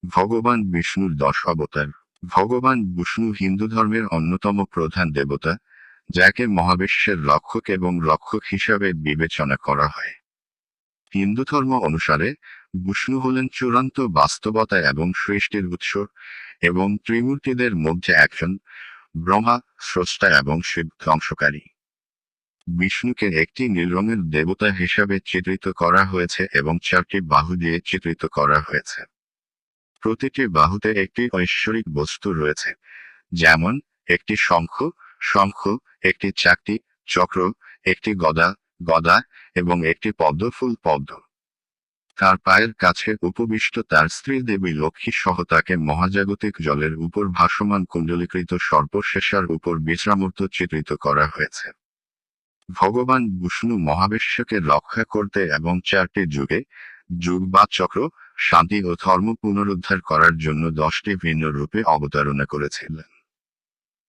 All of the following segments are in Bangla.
ভগবান বিষ্ণুর 10 অবতার। ভগবান বিষ্ণু হিন্দু ধর্মের অন্যতম প্রধান দেবতা, যাকে মহাবিশ্বের রক্ষক এবং রক্ষক হিসাবে বিবেচনা করা হয়। হিন্দু ধর্ম অনুসারে বিষ্ণু হলেন চূড়ান্ত বাস্তবতা এবং সৃষ্টির উৎস, এবং ত্রিমূর্তিদের মধ্যে একজন, ব্রহ্মা স্রষ্টা এবং শিব ধ্বংসকারী। বিষ্ণুকে একটি নীল রঙের দেবতা হিসাবে চিত্রিত করা হয়েছে এবং 4টি বাহু দিয়ে চিত্রিত করা হয়েছে। প্রতিটি বাহুতে একটি ঐশ্বরিক বস্তু রয়েছে, যেমন একটি শঙ্খ, একটি চাকতি, চক্র, একটি গদা এবং একটি পদ্ম। তার পায়ের কাছে উপবিষ্ট তার স্ত্রী দেবী লক্ষ্মী সহ তাকে মহাজাগতিক জলের উপর ভাসমান কুণ্ডলীকৃত সর্পশেষার উপর বিশ্রামূর্ত চিত্রিত করা হয়েছে। ভগবান বিষ্ণু মহাবিশ্বকে রক্ষা করতে এবং 4টি যুগ বা চক্র, শান্তি ও ধর্ম পুনরুদ্ধার করার জন্য 10টি ভিন্ন রূপে অবতারণা করেছিলেন।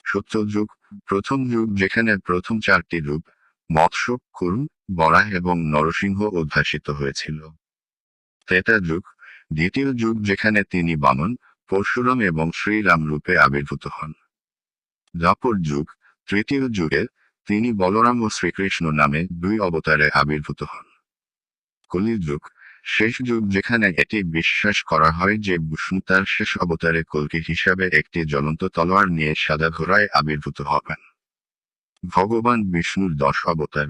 সত্যযুগ, প্রথম যুগ, যেখানে প্রথম 4টি রূপ মৎস্য, কুর্ম, বরাহ এবং নরসিংহ উদ্ভাসিত হয়েছিল। ত্রেতা যুগ, দ্বিতীয় যুগ, যেখানে তিনি বামন, পরশুরাম এবং শ্রীরাম রূপে আবির্ভূত হন। দ্বাপর যুগ, তৃতীয় যুগে, তিনি বলরাম ও শ্রীকৃষ্ণ নামে 2 অবতারে আবির্ভূত হন। কলিযুগ, শেষ যুগ, যেখানে এটি বিশ্বাস করা হয় যে বিষ্ণু তার শেষ অবতারে কল্কি হিসাবে একটি জ্বলন্ত তলোয়ার নিয়ে সাদা ঘোড়ায় আবির্ভূত হবেন। ভগবান বিষ্ণুর 10 অবতার।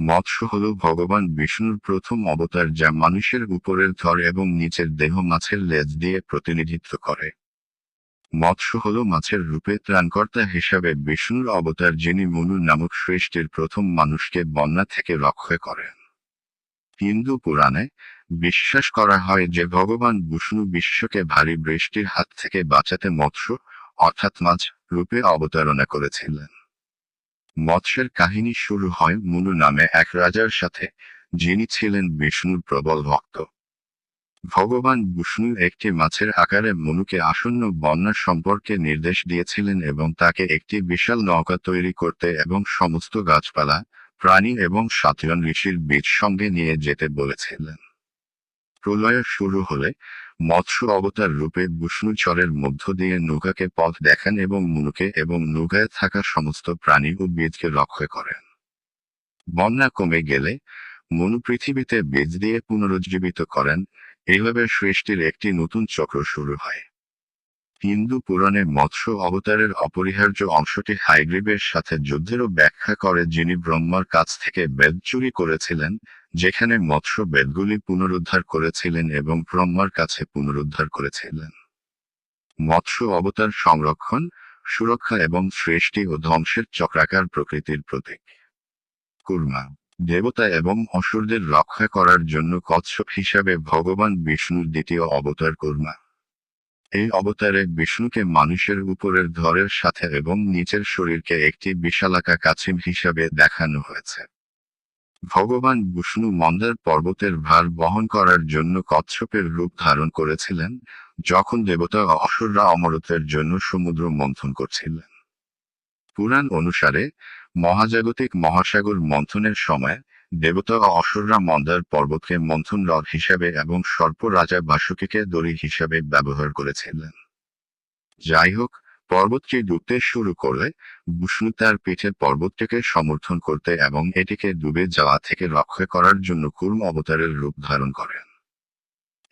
মৎস্য হল ভগবান বিষ্ণুর প্রথম অবতার, যা মানুষের উপরের ধর এবং নিচের দেহ মাছের লেজ দিয়ে প্রতিনিধিত্ব করে। মৎস্য হল মাছের রূপে ত্রাণকর্তা হিসাবে বিষ্ণুর অবতার, যিনি মনু নামক সৃষ্টির প্রথম মানুষকে বন্যা থেকে রক্ষা করেন। হিন্দু পুরাণে বিশ্বাস করা হয় যে ভগবান বিষ্ণু বিশ্বকে ভারী বৃষ্টির হাত থেকে বাঁচাতে মৎস্য, অর্থাৎ মাছ, রূপে অবতারণা করেছিলেন। মৎস্যের কাহিনী শুরু হয় মনু নামে এক রাজার সাথে, যিনি ছিলেন বিষ্ণুর প্রবল ভক্ত। ভগবান বিষ্ণু একটি মাছের আকারে মনুকে আসন্ন বন্যার সম্পর্কে নির্দেশ দিয়েছিলেন এবং তাকে একটি বিশাল নৌকা তৈরি করতে এবং সমস্ত গাছপালা, প্রাণী এবং 7 জন ঋষির বীজ সঙ্গে নিয়ে যেতে বলেছিলেন। প্রলয় শুরু হলে মৎস্য অবতার রূপে বিষ্ণু চরের মধ্য দিয়ে নৌকাকে পথ দেখান এবং মনুকে এবং নৌকায় থাকা সমস্ত প্রাণী ও বীজকে রক্ষা করেন। বন্যা কমে গেলে মনু পৃথিবীতে বীজ দিয়ে পুনরুজ্জীবিত করেন। এইভাবে সৃষ্টির একটি নতুন চক্র শুরু হয়। হিন্দু পুরাণে মৎস্য অবতারের অপরিহার্য অংশটি হায়গ্রীবের সাথে যুদ্ধেরও ব্যাখ্যা করে, যিনি ব্রহ্মার কাছ থেকে বেদ চুরি করেছিলেন, যেখানে মৎস্য বেদগুলি পুনরুদ্ধার করেছিলেন এবং ব্রহ্মার কাছে পুনরুদ্ধার করেছিলেন। মৎস্য অবতার সংরক্ষণ, সুরক্ষা এবং সৃষ্টি ও ধ্বংসের চক্রাকার প্রকৃতির প্রতীক। কুর্মা, দেবতা এবং অসুরদের রক্ষা করার জন্য কচ্ছপ হিসাবে ভগবান বিষ্ণুর দ্বিতীয় অবতার কুর্মা। এই অবতারে বিষ্ণুকে মানুষের উপরের ধরের সাথে এবং নিচের শরীরকে একটি বিশালাকা কাছিম হিসাবে দেখানো হয়েছে। ভগবান বিষ্ণু মন্দার পর্বতের ভার বহন করার জন্য কচ্ছপের রূপ ধারণ করেছিলেন, যখন দেবতা ও অসুররা অমরত্বের জন্য সমুদ্র মন্থন করছিলেন। পুরাণ অনুসারে মহাজাগতিক মহাসাগর মন্থনের সময় দেবতা ও অসুররা মন্দার পর্বতকে মন্থন রথ হিসাবে এবং সর্প রাজা বাসুকীকে দড়ি হিসাবে ব্যবহার করেছিলেন। যাই হোক, পর্বতটি ডুবতে শুরু করলে বিষ্ণু তার পিঠে পর্বতটিকে সমর্থন করতে এবং এটিকে ডুবে যাওয়া থেকে রক্ষা করার জন্য কুর্ম অবতারের রূপ ধারণ করেন।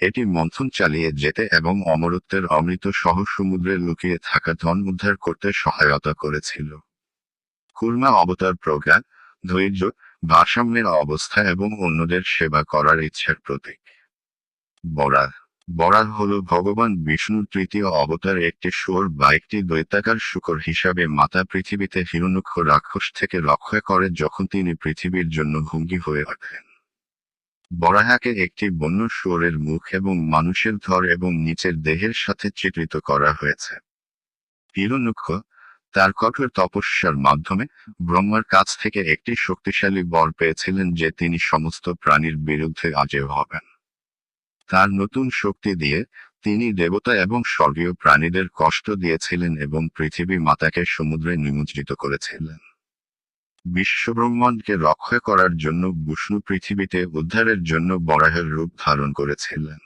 এটি মন্থন চালিয়ে যেতে এবং অমরত্বের অমৃত সহ সমুদ্রে লুকিয়ে থাকা ধন উদ্ধার করতে সহায়তা করেছিল। কুর্মা অবতার প্রজ্ঞা, ধৈর্য, ভারসাম্যের অবস্থা এবং অন্যদের সেবা করার ইচ্ছার প্রতীক। বরাহ হল ভগবান বিষ্ণুর তৃতীয় অবতার, একটি শুয়োর বা একটি দৈত্যাকার শূকর হিসাবে মাতা পৃথিবীতে হিরণ্যক্ষ রাক্ষস থেকে রক্ষা করে যখন তিনি পৃথিবীর জন্য হুমকি হয়ে ওঠেন। বরাহকে একটি বন্য শুয়োরের মুখ এবং মানুষের ধর এবং নিচের দেহের সাথে চিত্রিত করা হয়েছে। হিরণ্যক্ষ তার কঠোর তপস্যার মাধ্যমে ব্রহ্মার কাছ থেকে একটি শক্তিশালী বর পেয়েছিলেন যে তিনি সমস্ত প্রাণীর বিরুদ্ধে অজেয় হবেন। তার নতুন শক্তি দিয়ে তিনি দেবতা এবং স্বর্গীয় প্রাণীদের কষ্ট দিয়েছিলেন এবং পৃথিবী মাতাকে সমুদ্রে নিমজ্জিত করেছিলেন। বিশ্বব্রহ্মাণ্ডকে রক্ষা করার জন্য বিষ্ণু পৃথিবীতে উদ্ধারের জন্য বরাহের রূপ ধারণ করেছিলেন।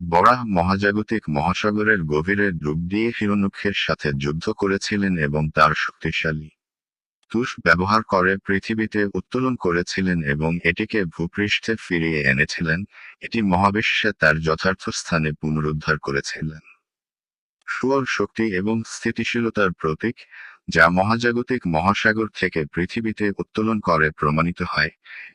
বরাহ মহাজাগতিক মহাসাগরের গভীরে ডুব দিয়ে হিরণ্যক্ষের সাথে যুদ্ধ করেছিলেন এবং তার শক্তিশালী তুষ ব্যবহার করে পৃথিবীতে উত্তোলন করেছিলেন এবং এটিকে ভূপৃষ্ঠে ফিরিয়ে এনেছিলেন। এটি মহাবিশ্বে তার যথার্থ স্থানে পুনরুদ্ধার করেছিলেন। সুর শক্তি এবং স্থিতিশীলতার প্রতীক, যা মহাজাগতিক মহাসাগর থেকে পৃথিবীতে উত্তোলন করে প্রমাণিত হয়,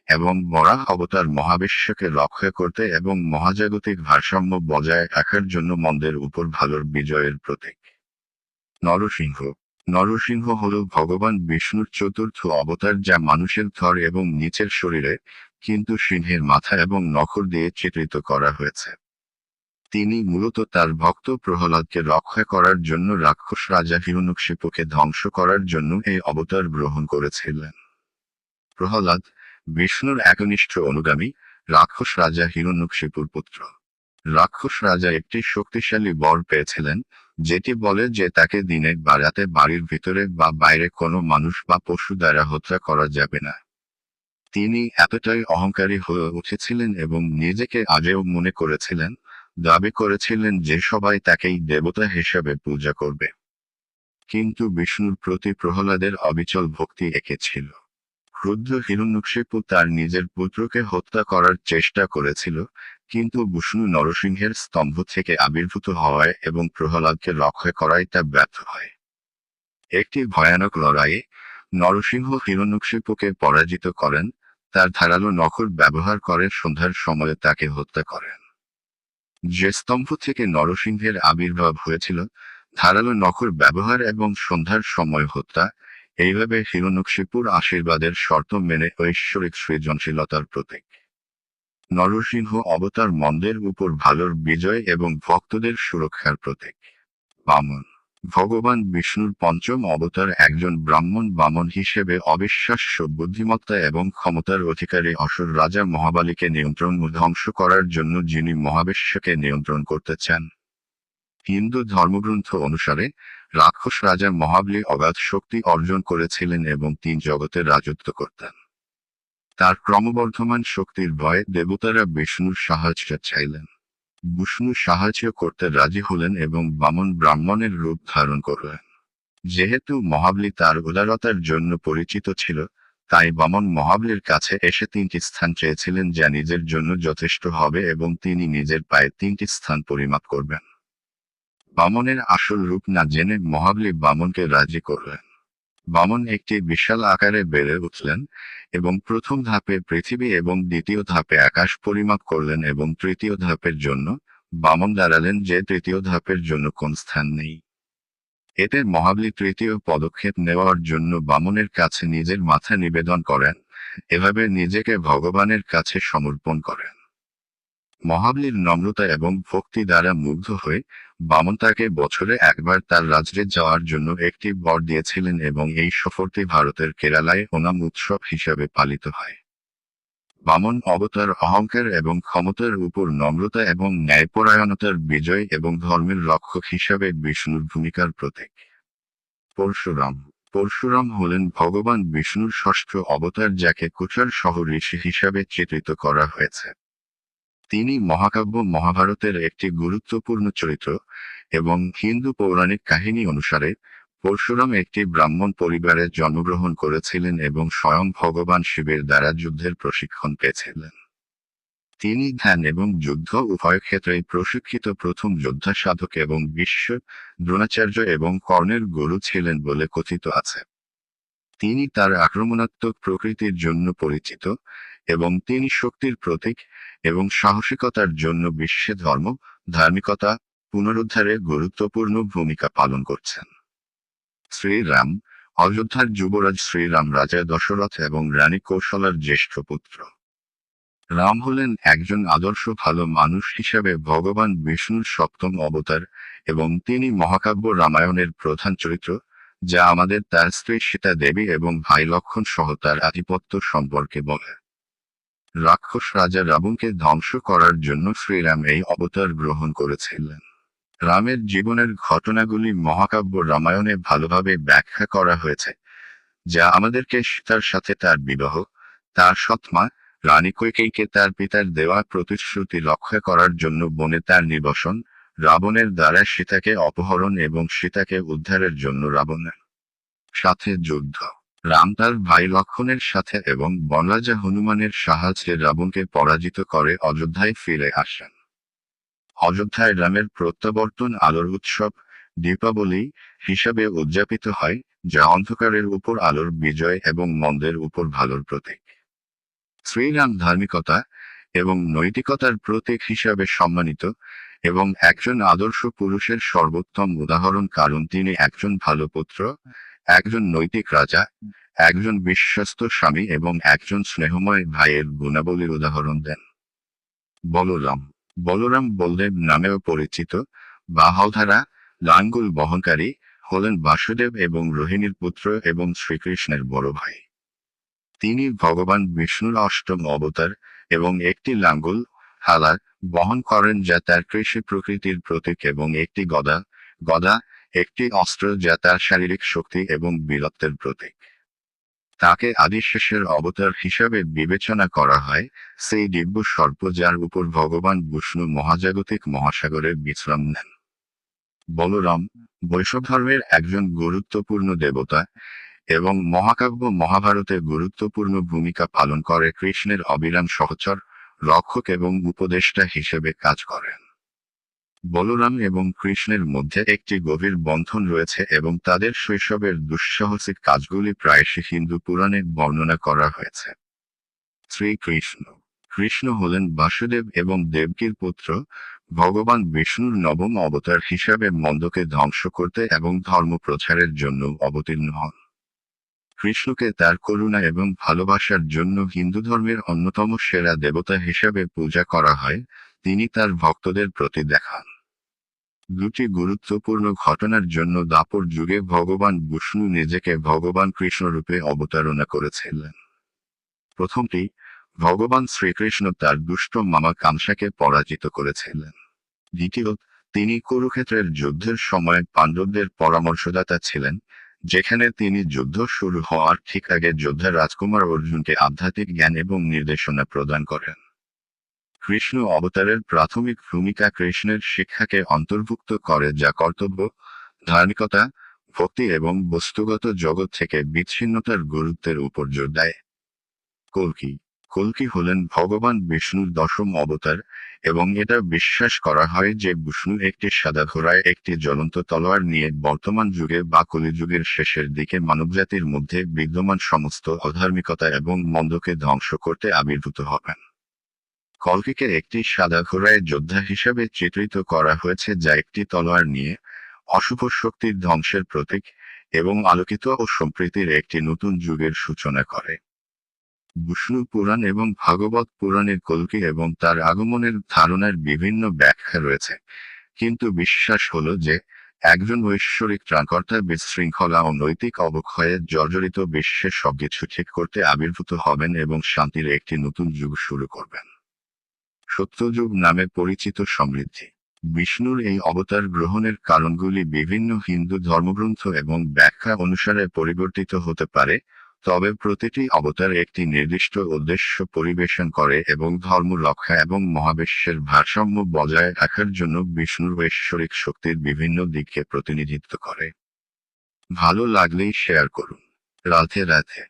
এবং বরাহ অবতার মহাবিশ্বকে রক্ষা করতে এবং মহাজাগতিক ভারসাম্য বজায় রাখার জন্য মন্দের উপর ভালোর বিজয়ের প্রতীক। নরসিংহ নরসিংহ হল ভগবান বিষ্ণুর চতুর্থ অবতার, যা মানুষের ধর এবং নিচের শরীরে, কিন্তু সিংহের মাথা এবং নখর দিয়ে চিত্রিত করা হয়েছে। তিনি মূলত তার ভক্ত প্রহ্লাদকে রক্ষা করার জন্য রাক্ষস রাজা হিরণ্যকশিপুকে ধ্বংস করার জন্য এই অবতার গ্রহণ করেছিলেন। প্রহ্লাদ বিষ্ণুর একনিষ্ঠ অনুগামী, রাক্ষস রাজা হিরণ্যকশিপুর পুত্র। রাক্ষস রাজা একটি শক্তিশালী বর পেয়েছিলেন, যেটি বলে যে তাকে দিনে বা রাতে বাড়ির ভিতরে বা বাইরে কোনো মানুষ বা পশু দ্বারা হত্যা করা যাবে না। তিনি এতটাই অহংকারী হয়ে উঠেছিলেন এবং নিজেকে আজেয় মনে করেছিলেন, দাবি করেছিলেন যে সবাই তাকেই দেবতা হিসেবে পূজা করবে। কিন্তু বিষ্ণুর প্রতি প্রহ্লাদের অবিচল ভক্তি এঁকেছিল। ক্রুদ্ধ হিরণ্যকশিপু তার নিজের পুত্রকে হত্যা করার চেষ্টা করেছিল, কিন্তু বিষ্ণু নরসিংহের স্তম্ভ থেকে আবির্ভূত হওয়ায় এবং প্রহ্লাদকে রক্ষা করায় তা ব্যর্থ হয়। একটি ভয়ানক লড়াইয়ে নরসিংহ হিরণ্যকশিপুকে পরাজিত করেন, তার ধারালো নখর ব্যবহার করে সন্ধ্যার সময়ে তাকে হত্যা করেন। যে স্তম্ভ থেকে নরসিংহের আবির্ভাব হয়েছিল, ধারালো নখর ব্যবহার এবং সন্ধ্যার সময় হত্যা, এইভাবে হিরণ্যকশিপুর আশীর্বাদের শর্ত মেনে ঐশ্বরিক সৃজনশীলতার প্রতীক। নরসিংহ অবতার মন্দের উপর ভালোর বিজয় এবং ভক্তদের সুরক্ষার প্রতীক। বামন ভগবান বিষ্ণুর পঞ্চম অবতার একজন ব্রাহ্মণ বামন হিসেবে অবিশ্বাস্য বুদ্ধিমত্তা এবং ক্ষমতার অধিকারী অসুর রাজা মহাবালীকে নিয়ন্ত্রণ ও ধ্বংস করার জন্য, যিনি মহাবিশ্বকে নিয়ন্ত্রণ করতে চান। হিন্দু ধর্মগ্রন্থ অনুসারে রাক্ষস রাজা মহাবলী অগাধ শক্তি অর্জন করেছিলেন এবং তিন জগতে রাজত্ব করতেন। তার ক্রমবর্ধমান শক্তির ভয়ে দেবতারা বিষ্ণুর সাহায্য চাইলেন। বিষ্ণু সাহায্য করতে রাজি হলেন এবং বামন ব্রাহ্মণের রূপ ধারণ করলেন। যেহেতু মহাবলী তার উদারতার জন্য পরিচিত ছিল, তাই বামন মহাবলীর কাছে এসে তিনটি স্থান চেয়েছিলেন, যা নিজের জন্য যথেষ্ট হবে এবং তিনি নিজের পায়ে তিনটি স্থান পরিমাপ করবেন। বামনের আসল রূপ না জেনে মহাবলী বামনকে রাজি করলেন। বামন একটি বিশাল আকারে বেড়ে উঠলেন এবং প্রথম ধাপে পৃথিবী এবং দ্বিতীয় ধাপে আকাশ পরিমাপ করলেন এবং তৃতীয় ধাপের জন্য বামন দাঁড়ালেন যে তৃতীয় ধাপের জন্য কোন স্থান নেই। এতে মহাবলী তৃতীয় পদক্ষেপ নেওয়ার জন্য বামনের কাছে নিজের মাথা নিবেদন করেন, এভাবে নিজেকে ভগবানের কাছে সমর্পণ করেন। মহাবলীর নম্রতা এবং ভক্তি দ্বারা মুগ্ধ হয়ে বামন তাকে বছরে একবার তার রাজ্যে যাওয়ার জন্য একটি বর দিয়েছিলেন এবং এই সফরটি ভারতের কেরালায় ওনাম উৎসব হিসাবে পালিত হয়। বামন অবতার অহংকার এবং ক্ষমতার উপর নম্রতা এবং ন্যায়পরায়ণতার বিজয় এবং ধর্মের রক্ষক হিসাবে বিষ্ণুর ভূমিকার প্রতীক। পরশুরাম পরশুরাম হলেন ভগবান বিষ্ণুর ষষ্ঠ অবতার, যাকে কুচার সহ ঋষি হিসাবে চিত্রিত করা হয়েছে। তিনি মহাকাব্য মহাভারতের একটি গুরুত্বপূর্ণ চরিত্র এবং হিন্দু পৌরাণিক কাহিনী অনুসারে পরশুরাম একটি ব্রাহ্মণ পরিবারে জন্মগ্রহণ করেছিলেন এবং স্বয়ং ভগবান শিবের দ্বারা যুদ্ধের প্রশিক্ষণ পেয়েছিলেন। তিনি ধ্যান এবং যুদ্ধ উভয় ক্ষেত্রেই প্রশিক্ষিত প্রথম যোদ্ধা সাধক এবং ভীষ্ম, দ্রোণাচার্য এবং কর্ণের গুরু ছিলেন বলে কথিত আছে। তিনি তার আক্রমণাত্মক প্রকৃতির জন্য পরিচিত এবং তিনি শক্তির প্রতীক এবং সাহসিকতার জন্য বিশ্বে ধর্ম, ধার্মিকতা পুনরুদ্ধারে গুরুত্বপূর্ণ ভূমিকা পালন করছেন। শ্রীরাম অযোধ্যার যুবরাজ শ্রীরাম রাজা দশরথ এবং রানী কৌশলার জ্যেষ্ঠ পুত্র। রাম হলেন একজন আদর্শ ভালো মানুষ হিসেবে ভগবান বিষ্ণুর সপ্তম অবতার এবং তিনি মহাকাব্য রামায়ণের প্রধান চরিত্র, যা আমাদের তার স্ত্রী সীতা দেবী এবং ভাই লক্ষ্মণ সহ তার আধিপত্য সম্পর্কে বলে। রাক্ষস রাজা রাবণকে ধ্বংস করার জন্য শ্রীরাম এই অবতার গ্রহণ করেছিলেন। রামের জীবনের ঘটনাগুলি মহাকাব্য রামায়ণে ভালোভাবে ব্যাখ্যা করা হয়েছে, যা আমাদেরকে সীতার সাথে তার বিবাহ, তার সৎমা, রানী কৈকেয়ীকে তার পিতার দেওয়া প্রতিশ্রুতি রক্ষা করার জন্য বনে তার নিবসন, রাবণের দ্বারা সীতাকে অপহরণ এবং সীতাকে উদ্ধারের জন্য রাবণের সাথে যুদ্ধ। রাম তার ভাই লক্ষ্মণের সাথে এবং বনরাজা হনুমানের সাহায্যে রাবণকে পরাজিত করে অযোধ্যায় ফিরে আসেন। অযোধ্যায় রামের প্রত্যাবর্তন আলোর উৎসব দীপাবলি হিসাবে উদযাপিত হয়, যা অন্ধকারের উপর আলোর বিজয় এবং মন্দের উপর ভালোর প্রতীক। শ্রীরাম ধার্মিকতা এবং নৈতিকতার প্রতীক হিসাবে সম্মানিত এবং একজন আদর্শ পুরুষের সর্বোত্তম উদাহরণ, কারণ তিনি একজন ভালো পুত্র, একজন নৈতিক রাজা, একজন বিশ্বস্ত স্বামী এবং একজন স্নেহময় ভাইয়ের গুণাবলীর উদাহরণ দেন। বলরাম বলরাম বলদেব নামেও পরিচিত, বা হলধারা লাঙ্গুল বহনকারী, হলেন বাসুদেব এবং রোহিণীর পুত্র এবং শ্রীকৃষ্ণের বড় ভাই। তিনি ভগবান বিষ্ণুর অষ্টম অবতার এবং একটি লাঙ্গুল হালা বহন করেন যা তার কৃষি প্রকৃতির প্রতীক এবং একটি গদা গদা একটি অস্ত্র যা তার শারীরিক শক্তি এবং বীরত্বের প্রতীক। তাকে আদিশেষের অবতার হিসাবে বিবেচনা করা হয়, সেই দিব্য সর্প যার উপর ভগবান বিষ্ণু মহাজাগতিক মহাসাগরে বিশ্রাম নেন। বলরাম বৈষ্ণব ধর্মের একজন গুরুত্বপূর্ণ দেবতা এবং মহাকাব্য মহাভারতে গুরুত্বপূর্ণ ভূমিকা পালন করে কৃষ্ণের অবিরাম সহচর, রক্ষক এবং উপদেষ্টা হিসেবে কাজ করেন। বলরাম এবং কৃষ্ণের মধ্যে একটি গভীর বন্ধন রয়েছে এবং তাদের শৈশবের দুঃসাহসিক কাজগুলি প্রায়শই হিন্দু পুরাণে বর্ণনা করা হয়েছে। শ্রীকৃষ্ণ কৃষ্ণ হলেন বাসুদেব এবং দেবকীর পুত্র, ভগবান বিষ্ণুর নবম অবতার হিসাবে মন্দকে ধ্বংস করতে এবং ধর্ম প্রচারের জন্য অবতীর্ণ হন। কৃষ্ণকে তার করুণা এবং ভালোবাসার জন্য হিন্দু ধর্মের অন্যতম সেরা দেবতা হিসাবে পূজা করা হয়। তিনি তার ভক্তদের প্রতি দেখান দুটি গুরুত্বপূর্ণ ঘটনার জন্য দাপর যুগে ভগবান বিষ্ণু নিজেকে ভগবান কৃষ্ণরূপে অবতারণা করেছিলেন। প্রথমটি, ভগবান শ্রীকৃষ্ণ তার দুষ্ট মামা কামসাকে পরাজিত করেছিলেন। দ্বিতীয়ত, তিনি কুরুক্ষেত্রের যুদ্ধের সময় পাণ্ডবদের পরামর্শদাতা ছিলেন, যেখানে তিনি যুদ্ধ শুরু হওয়ার ঠিক আগে যোদ্ধা রাজকুমার অর্জুনকে আধ্যাত্মিক জ্ঞান এবং নির্দেশনা প্রদান করেন। কৃষ্ণ অবতারের প্রাথমিক ভূমিকা কৃষ্ণের শিক্ষাকে অন্তর্ভুক্ত করে, যা কর্তব্য, ধার্মিকতা, ভক্তি এবং বস্তুগত জগৎ থেকে বিচ্ছিন্নতার গুরুত্বের উপর জোর দেয়। কল্কি হলেন ভগবান বিষ্ণুর দশম অবতার এবং এটা বিশ্বাস করা হয় যে বিষ্ণু একটি সাদা ঘোড়ায় একটি জ্বলন্ত তলোয়ার নিয়ে বর্তমান যুগে বা কলিযুগের শেষের দিকে মানবজাতির মধ্যে বিদ্যমান সমস্ত অধার্মিকতা এবং মন্দকে ধ্বংস করতে আবির্ভূত হবেন। কল্কিকে একটি সাদা ঘোড়ায় যোদ্ধা হিসাবে চিত্রিত করা হয়েছে, যা একটি তলোয়ার নিয়ে অশুভ শক্তির ধ্বংসের প্রতীক এবং আলোকিত ও সম্প্রীতির একটি নতুন যুগের সূচনা করে। বিষ্ণু পুরাণ এবং ভাগবত পুরাণে কল্কি এবং তার আগমনের ধারণার বিভিন্ন ব্যাখ্যা রয়েছে, কিন্তু বিশ্বাস হলো যে একজন ঐশ্বরিক ত্রাণকর্তা বিশৃঙ্খলা ও নৈতিক অবক্ষয়ে জর্জরিত বিশ্বে সবকিছু ঠিক করতে আবির্ভূত হবেন এবং শান্তির একটি নতুন যুগ শুরু করবেন। সত্যযুগ নামে পরিচিত সমৃদ্ধি। বিষ্ণুর এই অবতার গ্রহণের কারণগুলি বিভিন্ন হিন্দু ধর্মগ্রন্থ এবং ব্যাখ্যা অনুসারে পরিবর্তিত হতে পারে, তবে প্রতিটি অবতার একটি নির্দিষ্ট উদ্দেশ্য পরিবেশন করে এবং ধর্ম রক্ষা এবং মহাবিশ্বের ভারসাম্য বজায় রাখার জন্য বিষ্ণুর ঐশ্বরিক শক্তির বিভিন্ন দিককে প্রতিনিধিত্ব করে। ভালো লাগলেই শেয়ার করুন। রাধে রাধে।